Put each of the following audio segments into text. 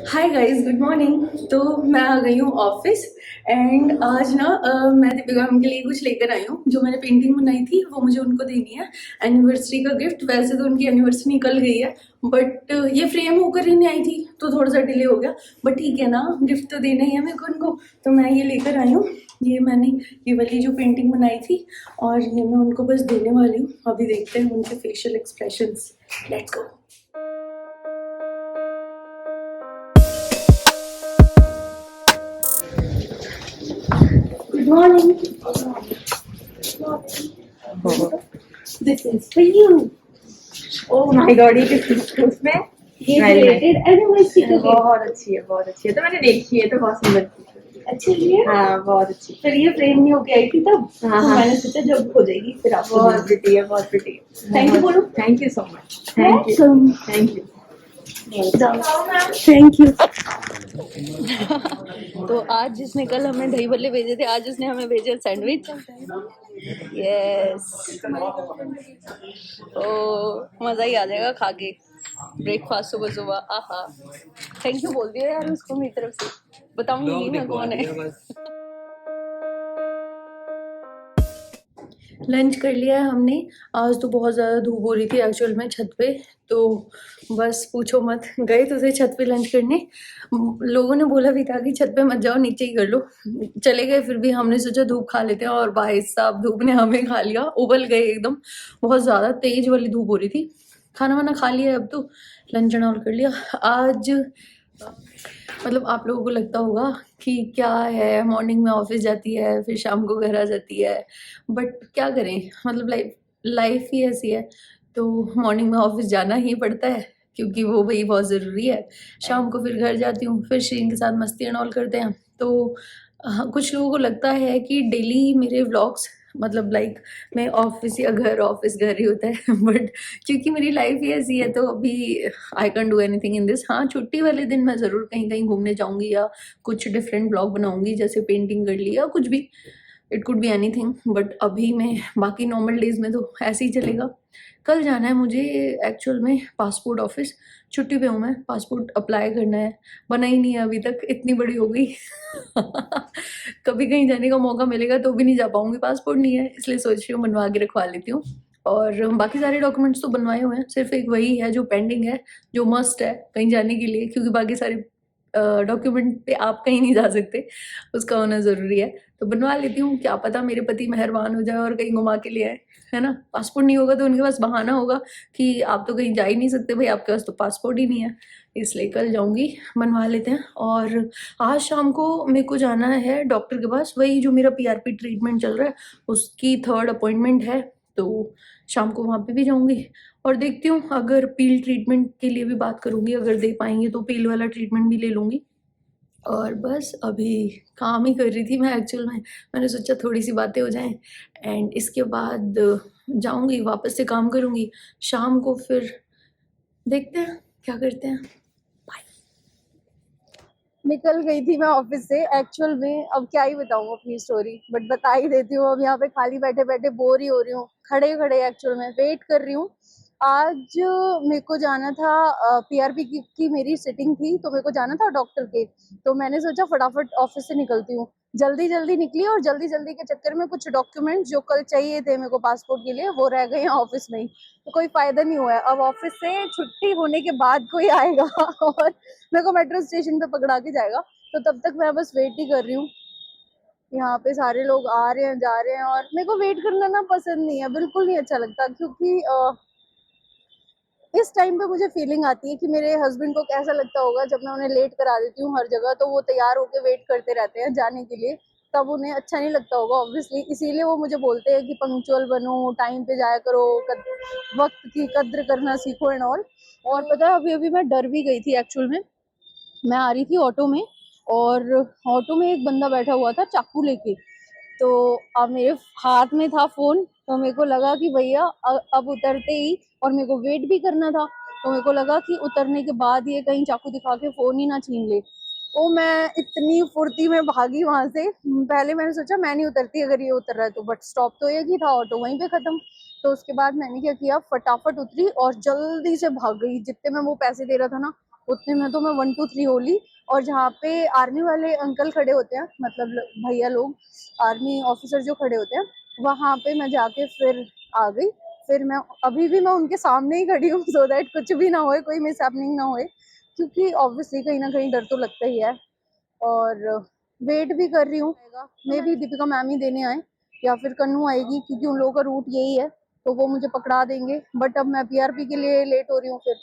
Hi guys, good morning. तो मैं आ गई हूँ ऑफिस। एंड आज ना मैं दीपिका मैम के लिए कुछ लेकर आई हूँ। जो मैंने पेंटिंग बनाई थी वो मुझे उनको देनी है, एनिवर्सरी का गिफ्ट। वैसे तो उनकी एनिवर्सरी निकल गई है, बट ये फ्रेम होकर ही नहीं आई थी तो थोड़ा सा डिले हो गया। बट ठीक है ना, गिफ्ट तो देना ही है मेरे को उनको। तो मैं ये लेकर आई हूँ। ये मैंने ये वाली जो पेंटिंग बनाई थी, और ये मैं उनको बस देने वाली हूँ। अभी देखते हैं उनके facial expressions. Let's go. Good morning. This is for you. Oh my God, ये किस उसमें ये Very nice. related एनिवर्सरी का gift। बहुत अच्छी है, बहुत अच्छी है। तो मैंने देखी है, तो बहुत सुंदर थी। अच्छी है। हाँ, बहुत अच्छी। फिर ये फ्रेम नहीं होके आई थी तब, हाँ, तो हाँ। मैंने सोचा जब हो जाएगी फिर आपको बहुत प्रिटी है, बहुत प्रिटी है। थैंक यू बोलो। Thank you so much. Thank you, Welcome। Thank you. Thank you. तो आज जिसने कल हमें दही भल्ले भेजे थे, आज उसने हमें भेजे सैंडविच। यस। ओ मजा ही आ जाएगा खा के ब्रेकफास्ट सुबह सुबह। आहा, थैंक यू बोल दिया यार उसको मेरी तरफ से। बताऊंगी नहीं मैं कौन है। लंच कर लिया है हमने। आज तो बहुत ज़्यादा धूप हो रही थी एक्चुअल में छत पे। तो बस पूछो मत, गए तो थे छत पे लंच करने। लोगों ने बोला भी था कि छत पे मत जाओ, नीचे ही कर लो। चले गए, फिर भी हमने सोचा धूप खा लेते हैं, और भाई साहब धूप ने हमें खा लिया। उबल गए एकदम। बहुत ज़्यादा तेज वाली धूप हो रही थी। खाना वाना खा लिया है, अब तो लंच एंड ऑल कर लिया। आज मतलब आप लोगों को लगता होगा कि क्या है, मॉर्निंग में ऑफिस जाती है फिर शाम को घर आ जाती है। बट क्या करें, मतलब लाइफ लाइफ ही ऐसी है। तो मॉर्निंग में ऑफिस जाना ही पड़ता है, क्योंकि वो भाई बहुत ज़रूरी है। शाम को फिर घर जाती हूँ, फिर श्रीन के साथ मस्ती एंड ऑल करते हैं। तो कुछ लोगों को लगता है कि डेली मेरे व्लॉग्स मतलब लाइक मैं ऑफिस घर ही होता है। बट क्योंकि मेरी लाइफ ही ऐसी है, तो अभी I can do anything in this. हाँ, छुट्टी वाले दिन मैं ज़रूर कहीं कहीं घूमने जाऊंगी, या कुछ डिफरेंट ब्लॉग बनाऊंगी, जैसे पेंटिंग कर ली या कुछ भी। It could be anything. But अभी मैं बाकी नॉर्मल डेज में तो ऐसे ही चलेगा। कल जाना है मुझे एक्चुअल में पासपोर्ट ऑफिस। छुट्टी पे हूँ मैं, पासपोर्ट अप्लाई करना है। बना ही नहीं है अभी तक, इतनी बड़ी हो गई। कभी कहीं जाने का मौका मिलेगा तो भी नहीं जा पाऊंगी, पासपोर्ट नहीं है, इसलिए सोच रही हूँ बनवा के रखवा लेती हूँ। और बाकी सारे डॉक्यूमेंट्स तो बनवाए हुए हैं, सिर्फ एक वही है जो पेंडिंग है, जो मस्ट है कहीं जाने के लिए, क्योंकि बाकी सारे डॉक्यूमेंट पे आप कहीं नहीं जा सकते, उसका होना ज़रूरी है। तो बनवा लेती हूँ, क्या पता मेरे पति मेहरबान हो जाए और कहीं घुमा के ले आए, है ना। पासपोर्ट नहीं होगा तो उनके पास बहाना होगा कि आप तो कहीं जा ही नहीं सकते भाई, आपके पास तो पासपोर्ट ही नहीं है। इसलिए कल जाऊँगी, बनवा लेते हैं। और आज शाम को मेरे को जाना है डॉक्टर के पास, वही जो मेरा पीआरपी ट्रीटमेंट चल रहा है उसकी 3rd अपॉइंटमेंट है। तो शाम को वहाँ पे भी जाऊँगी। और देखती हूँ, अगर पील ट्रीटमेंट के लिए भी बात करूँगी, अगर दे पाएंगे तो पील वाला ट्रीटमेंट भी ले लूँगी। और बस अभी काम ही कर रही थी मैं एक्चुअल में। मैंने सोचा थोड़ी सी बातें हो जाएं, एंड इसके बाद जाऊँगी वापस से काम करूँगी। शाम को फिर देखते हैं क्या करते हैं। निकल गई थी मैं ऑफिस से एक्चुअल में। अब क्या ही बताऊं अपनी स्टोरी, बट बता ही देती हूँ। अब यहाँ पे खाली बैठे बैठे बोर ही हो रही हूँ, खड़े खड़े एक्चुअल में वेट कर रही हूँ। आज मेरे को जाना था पीआरपी की मेरी सिटिंग थी, तो मेरे को जाना था डॉक्टर के। तो मैंने सोचा फटाफट ऑफिस से निकलती हूँ। जल्दी जल्दी निकली, और जल्दी जल्दी के चक्कर में कुछ डॉक्यूमेंट जो कल चाहिए थे मेरे को पासपोर्ट के लिए, वो रह गए हैं ऑफिस में ही। तो कोई फायदा नहीं हुआ है। अब ऑफिस से छुट्टी होने के बाद कोई आएगा और मेरे को मेट्रो स्टेशन पे पकड़ा के जाएगा। तो तब तक मैं बस वेट ही कर रही हूँ। यहाँ पे सारे लोग आ रहे हैं जा रहे हैं, और मेरे को वेट करना ना पसंद नहीं है, बिल्कुल नहीं अच्छा लगता। क्योंकि इस टाइम पे मुझे फीलिंग आती है कि मेरे हस्बैंड को कैसा लगता होगा जब मैं उन्हें लेट करा देती हूँ हर जगह, तो वो तैयार होके वेट करते रहते हैं जाने के लिए। तब उन्हें अच्छा नहीं लगता होगा ऑब्वियसली, इसीलिए वो मुझे बोलते हैं कि पंक्चुअल बनो, टाइम पे जाया करो, वक्त की कद्र करना सीखो एंड ऑल। और पता है, अभी अभी मैं डर भी गई थी एक्चुअल में। मैं आ रही थी ऑटो में, और ऑटो में एक बंदा बैठा हुआ था चाकू लेके। तो अब मेरे हाथ में था फोन, तो मेरे को लगा कि भैया अब उतरते ही, और मेरे को वेट भी करना था, तो मेरे को लगा कि उतरने के बाद ये कहीं चाकू दिखा के फोन ही ना छीन ले। तो मैं इतनी फुर्ती में भागी वहां से। पहले मैंने सोचा मैं नहीं उतरती अगर ये उतर रहा है तो, बट स्टॉप तो एक ही था, ऑटो वहीं पे खत्म। तो उसके बाद मैंने क्या किया, फटाफट उतरी और जल्दी से भाग गई। जितने में वो पैसे दे रहा था ना, उतने में तो मैं 1 2 3 हो ली। और जहाँ पे आर्मी वाले अंकल खड़े होते हैं, मतलब भैया लोग, आर्मी ऑफिसर जो खड़े होते हैं, वहाँ पे मैं जाके फिर आ गई। फिर मैं अभी भी मैं उनके सामने ही खड़ी हूँ सो दैट कुछ भी ना होए, कोई मिसहैपनिंग ना होए, क्योंकि ऑब्वियसली कहीं ना कहीं डर तो लगता ही है। और वेट भी कर रही हूँ, मे भी दीपिका मैम ही देने आए या फिर कन्नू आएगी, क्योंकि उन लोगों का रूट यही है, तो वो मुझे पकड़ा देंगे। बट अब मैं पीआरपी के लिए लेट हो रही हूँ, फिर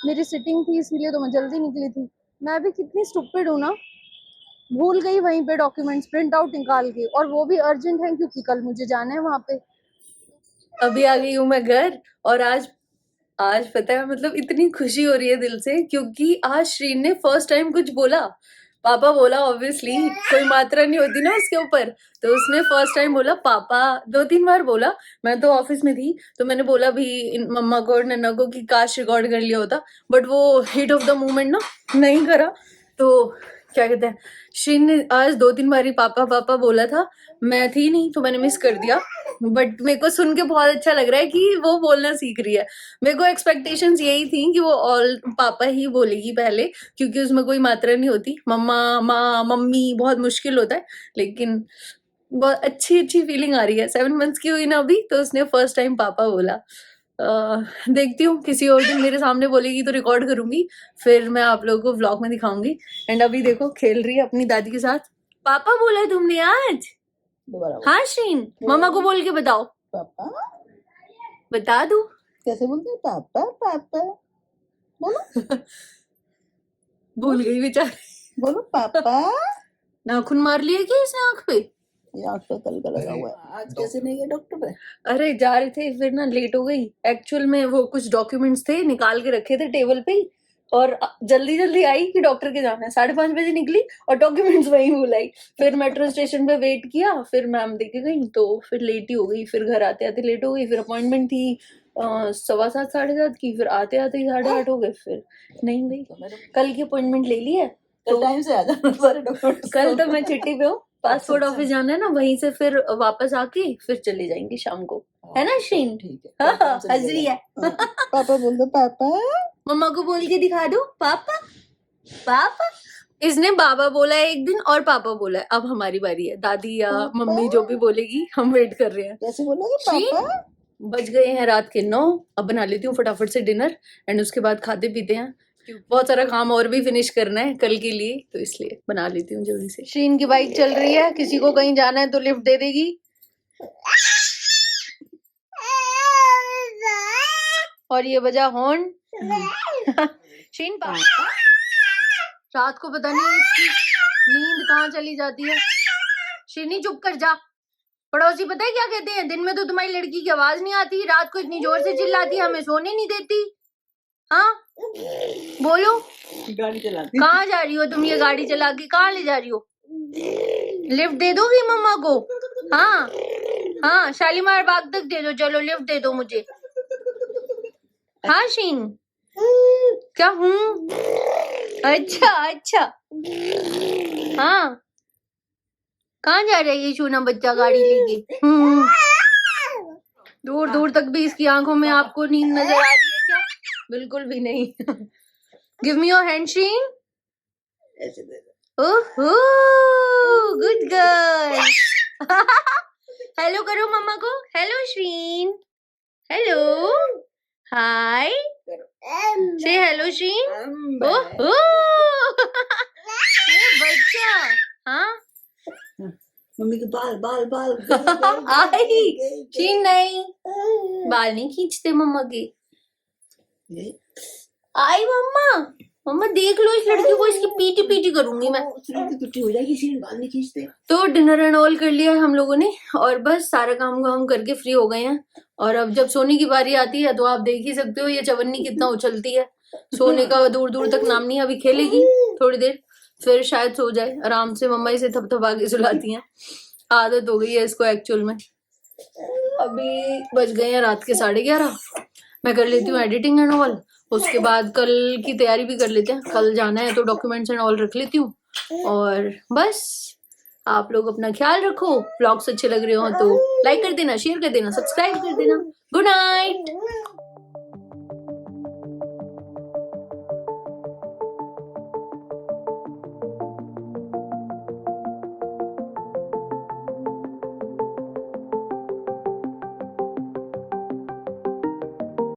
मेरी सिटिंग थी इसीलिए तो मैं जल्दी निकली थी। मैं भी कितनी स्टूपिड हूँ ना, भूल गई वहीं पे डॉक्यूमेंट्स प्रिंट आउट निकाल के, और वो भी अर्जेंट है क्योंकि कल मुझे जाना है वहाँ पे। अभी आ गई हूँ मैं घर, और आज आज पता है मतलब इतनी खुशी हो रही है दिल से, क्योंकि आज श्रीन ने फर्स्ट टाइम कुछ बोला। पापा बोला, ऑब्वियसली कोई मात्रा नहीं होती ना उसके ऊपर, तो उसने फर्स्ट टाइम बोला पापा। 2 3 बार बोला। मैं तो ऑफिस में थी, तो मैंने बोला भी मम्मा को और नन्ना को कि काश रिकॉर्ड कर लिया होता, बट वो हीट ऑफ द मोमेंट ना नहीं करा। तो क्या कहते हैं, श्रीन ने आज 2 3 बार ही पापा पापा बोला था। मैं थी नहीं तो मैंने मिस कर दिया, बट मेरे को सुन के बहुत अच्छा लग रहा है कि वो बोलना सीख रही है। मेरे को एक्सपेक्टेशंस यही थी कि वो ऑल पापा ही बोलेगी पहले, क्योंकि उसमें कोई मात्रा नहीं होती। मम्मा माँ मम्मी बहुत मुश्किल होता है, लेकिन बहुत अच्छी अच्छी फीलिंग आ रही है। 7 मंथ्स की हुई ना अभी, तो उसने फर्स्ट टाइम पापा बोला। देखती हूँ किसी और दिन मेरे सामने बोलेगी तो रिकॉर्ड करूंगी, फिर मैं आप लोगों को व्लॉग में दिखाऊंगी। एंड अभी देखो खेल रही है अपनी दादी के साथ। पापा बोला तुमने आज? दोबारा बोल। हाँ श्रीन, मम्मा को बोल के बताओ। पापा बता दू? कैसे बोलते हैं? पापा पापा बोलो भूल गई बेचारी। बोलो पापा। नाखून मार लिए क्या इसने आंख पे? ये आँख पे तल का लगा हुआ है। आज कैसे नहीं गए डॉक्टर पे? अरे जा रहे थे, फिर ना लेट हो गई। एक्चुअल में वो कुछ डॉक्यूमेंट्स थे, निकाल के रखे थे टेबल पे ही, और जल्दी जल्दी आई कि डॉक्टर के जाना है। 5:30 बजे निकली और डॉक्यूमेंट्स वहीं भूल आई। फिर मेट्रो स्टेशन पे वेट किया, फिर मैम देके गई, तो फिर लेट ही हो गई। फिर घर आते आते लेट हो गई। फिर अपॉइंटमेंट थी 7:15 7:30 की, फिर आते आते ही 8:30 हो गए। फिर नहीं गई। कल की अपॉइंटमेंट ले ली है, तो टाइम से आ जाना सारे डॉक्यूमेंट्स। कल तो मैं चिट्ठी पे हूँ। पासपोर्ट अच्छा। ऑफिस जाना है ना, वहीं से फिर वापस आके फिर चली जाएंगी शाम को, है ना श्रीन? ठीक है। हाँ, टाइम से हंस रही है। हाँ, पापा बोल दो पापा। मम्मा को बोल के दिखा दो पापा पापा। इसने बाबा बोला है एक दिन और पापा बोला है। अब हमारी बारी है, दादी या पापा। मम्मी जो भी बोलेगी, हम वेट कर रहे हैं। कैसे बोलोगे श्रीन, पापा? बज गए हैं रात के 9। अब बना लेती हूँ फटाफट से डिनर, एंड उसके बाद खाते पीते हैं, क्योंकि बहुत सारा काम और भी फिनिश करना है कल के लिए, तो इसलिए बना लेती हूँ जल्दी से। श्रीन की बाइक चल रही है, किसी को कहीं जाना है तो लिफ्ट दे देगी। और ये बजा हॉर्न। श्रीन पापा, रात को पता नहीं इसकी नींद कहाँ चली जाती है। श्रीनी चुप कर जा। पड़ोसी पता है क्या कहते हैं, दिन में तो तुम्हारी लड़की की आवाज नहीं आती, रात को इतनी जोर से चिल्लाती है, हमें सोने नहीं देती। हाँ बोलो, गाड़ी चलाती। कहाँ जा रही हो तुम ये गाड़ी चला के? कहाँ ले जा रही हो? लिफ्ट दे दोगी मम्मा को? हाँ हाँ, शालीमार बाग तक दे दो, चलो लिफ्ट दे दो मुझे। हाँ शीन, क्या हूँ? अच्छा अच्छा, हाँ कहाँ जा रहा है ये चूना बच्चा गाड़ी लेके? दूर दूर तक भी इसकी आंखों में आपको नींद नजर आ रही है क्या? बिल्कुल भी नहीं। गिव मी योर हैंड शीन। ऐसे दे दो। ओहो, गुड गर्ल। हेलो करो मम्मा को। हेलो श्रीन, हेलो, हाय, से हेलो श्रीन। ओहो, ये बच्चा, हाँ मम्मी के बाल बाल बाल आई। श्रीन नहीं, बाल नहीं खींचते मम्मा के। आई मम्मा, मम्मा देख लो इस लड़की को, इसकी पीटी पीटी करूंगी मैं। छुट्टी हो जाएगी, सीन बाल नहीं खींचते। तो डिनर एंड ऑल कर लिया है हम लोगों ने, और बस सारा काम हम करके फ्री हो गए हैं। और अब जब सोने की बारी आती है तो आप देख ही सकते हो ये चवन्नी कितना उछलती है। सोने का दूर दूर तक नाम नहीं। अभी खेलेगी थोड़ी देर, फिर शायद सो जाए आराम से। मम्मा इसे थपथपा के सुलाती हैं, आदत हो गई है इसको एक्चुअल में। अभी बज गए हैं रात के 11:30। मैं कर लेती हूँ एडिटिंग एंड ऑल, उसके बाद कल की तैयारी भी कर लेते हैं। कल जाना है तो डॉक्यूमेंट्स एंड ऑल रख लेती हूँ। और बस आप लोग अपना ख्याल रखो। व्लॉग्स अच्छे लग रहे हो तो लाइक कर देना, शेयर कर देना, सब्सक्राइब कर देना। Good night.